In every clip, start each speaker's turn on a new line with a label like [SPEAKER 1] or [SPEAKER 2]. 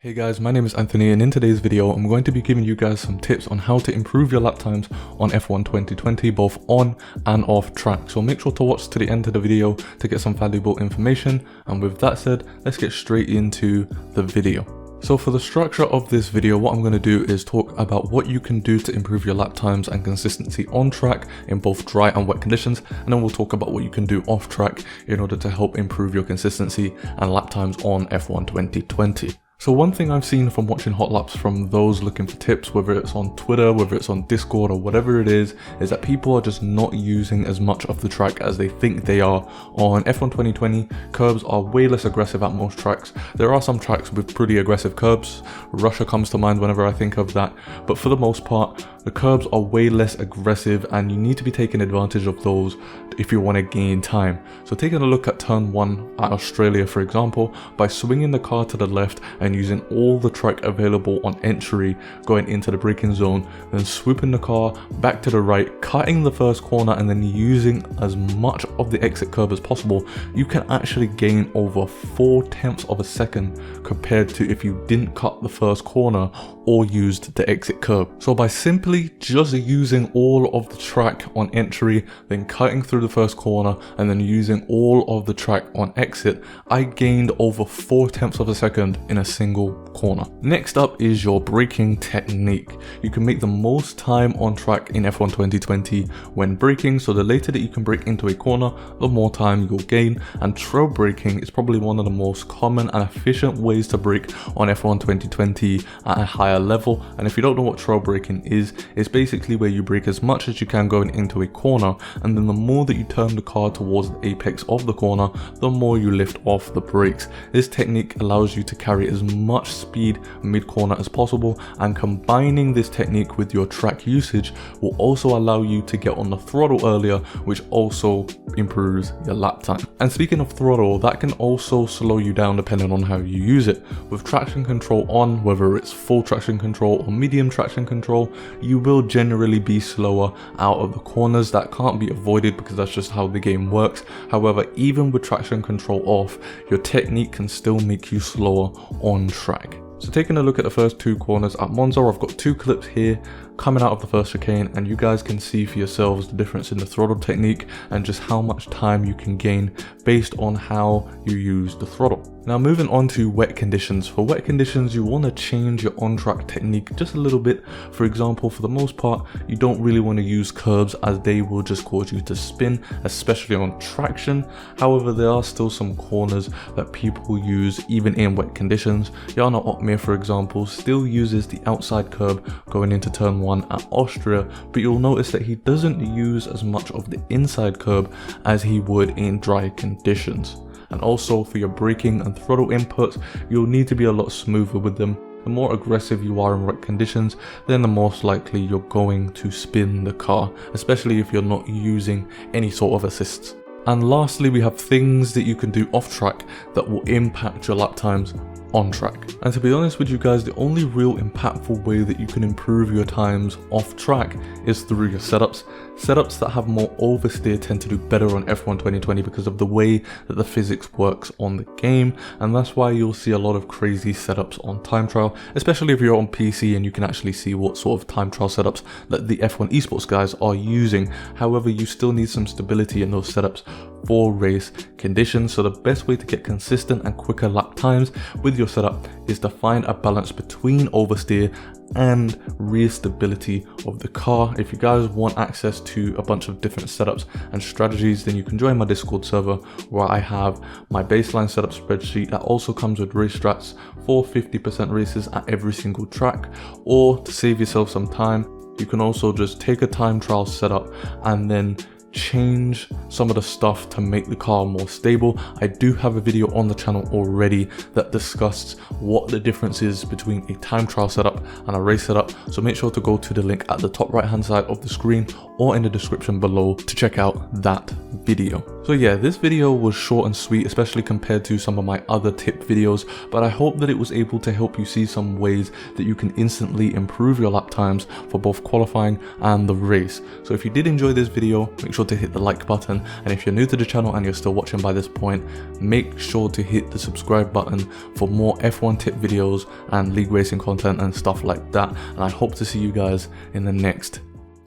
[SPEAKER 1] Hey guys, my name is Anthony and in today's video I'm going to be giving you guys some tips on how to improve your lap times on F1 2020 both on and off track. So make sure to watch to the end of the video to get some valuable information, and with that said, let's get straight into the video. So for the structure of this video, what I'm going to do is talk about what you can do to improve your lap times and consistency on track in both dry and wet conditions, and then we'll talk about what you can do off track in order to help improve your consistency and lap times on F1 2020. So one thing I've seen from watching hot laps from those looking for tips, whether it's on Twitter, whether it's on Discord or whatever it is that people are just not using as much of the track as they think they are. On F1 2020, curbs are way less aggressive at most tracks. There are some tracks with pretty aggressive curbs. Russia comes to mind whenever I think of that. But for the most part, the curbs are way less aggressive and you need to be taking advantage of those if you want to gain time. So taking a look at turn 1 at Australia, for example, by swinging the car to the left and using all the track available on entry going into the braking zone, then swooping the car back to the right, cutting the first corner, and then using as much of the exit curb as possible, you can actually gain over 0.4 of a second compared to if you didn't cut the first corner or used the exit curb. So by simply just using all of the track on entry, then cutting through the first corner, and then using all of the track on exit, I gained over 0.4 of a second in a single corner. Next up is your braking technique. You can make the most time on track in F1 2020 when braking, so the later that you can brake into a corner, the more time you'll gain, and trail braking is probably one of the most common and efficient ways to brake on F1 2020 at a higher level. And if you don't know what trail braking is, it's basically where you brake as much as you can going into a corner, and then the more that you turn the car towards the apex of the corner, the more you lift off the brakes. This technique allows you to carry as much speed mid-corner as possible, and combining this technique with your track usage will also allow you to get on the throttle earlier, which also improves your lap time. And speaking of throttle, that can also slow you down depending on how you use it. With traction control on, whether it's full traction control or medium traction control, you will generally be slower out of the corners. That can't be avoided because that's just how the game works. However, even with traction control off, your technique can still make you slower on track. So taking a look at the first two corners at Monza, I've got two clips here coming out of the first chicane, and you guys can see for yourselves the difference in the throttle technique and just how much time you can gain based on how you use the throttle. Now moving on to wet conditions. For wet conditions, you want to change your on-track technique just a little bit. For example, for the most part, you don't really want to use curbs as they will just cause you to spin, especially on traction. However, there are still some corners that people use even in wet conditions. Jarno Opmeer, for example, still uses the outside curb going into turn 1 at Austria, but you'll notice that he doesn't use as much of the inside curb as he would in dry conditions. And also for your braking and throttle inputs, you'll need to be a lot smoother with them. The more aggressive you are in wet conditions, then the most likely you're going to spin the car, especially if you're not using any sort of assists. And lastly, we have things that you can do off track that will impact your lap times on track. And to be honest with you guys, the only real impactful way that you can improve your times off track is through your setups. Setups that have more oversteer tend to do better on F1 2020 because of the way that the physics works on the game, and that's why you'll see a lot of crazy setups on time trial, especially if you're on PC and you can actually see what sort of time trial setups that the F1 esports guys are using. However, you still need some stability in those setups for race conditions, so the best way to get consistent and quicker lap times with your setup is to find a balance between oversteer and rear stability of the car. If you guys want access to a bunch of different setups and strategies, then you can join my Discord server where I have my baseline setup spreadsheet that also comes with race strats for 50% races at every single track. Or to save yourself some time, you can also just take a time trial setup and then change some of the stuff to make the car more stable. I do have a video on the channel already that discusses what the difference is between a time trial setup and a race setup, so make sure to go to the link at the top right hand side of the screen or in the description below to check out that video. So yeah, this video was short and sweet, especially compared to some of my other tip videos, but I hope that it was able to help you see some ways that you can instantly improve your lap times for both qualifying and the race. So if you did enjoy this video, make sure to hit the like button, and if you're new to the channel and you're still watching by this point, make sure to hit the subscribe button for more F1 tip videos and league racing content and stuff like that. And I hope to see you guys in the next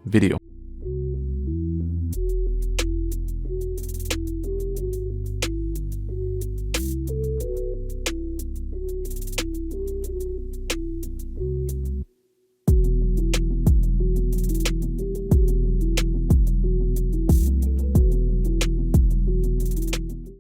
[SPEAKER 1] video.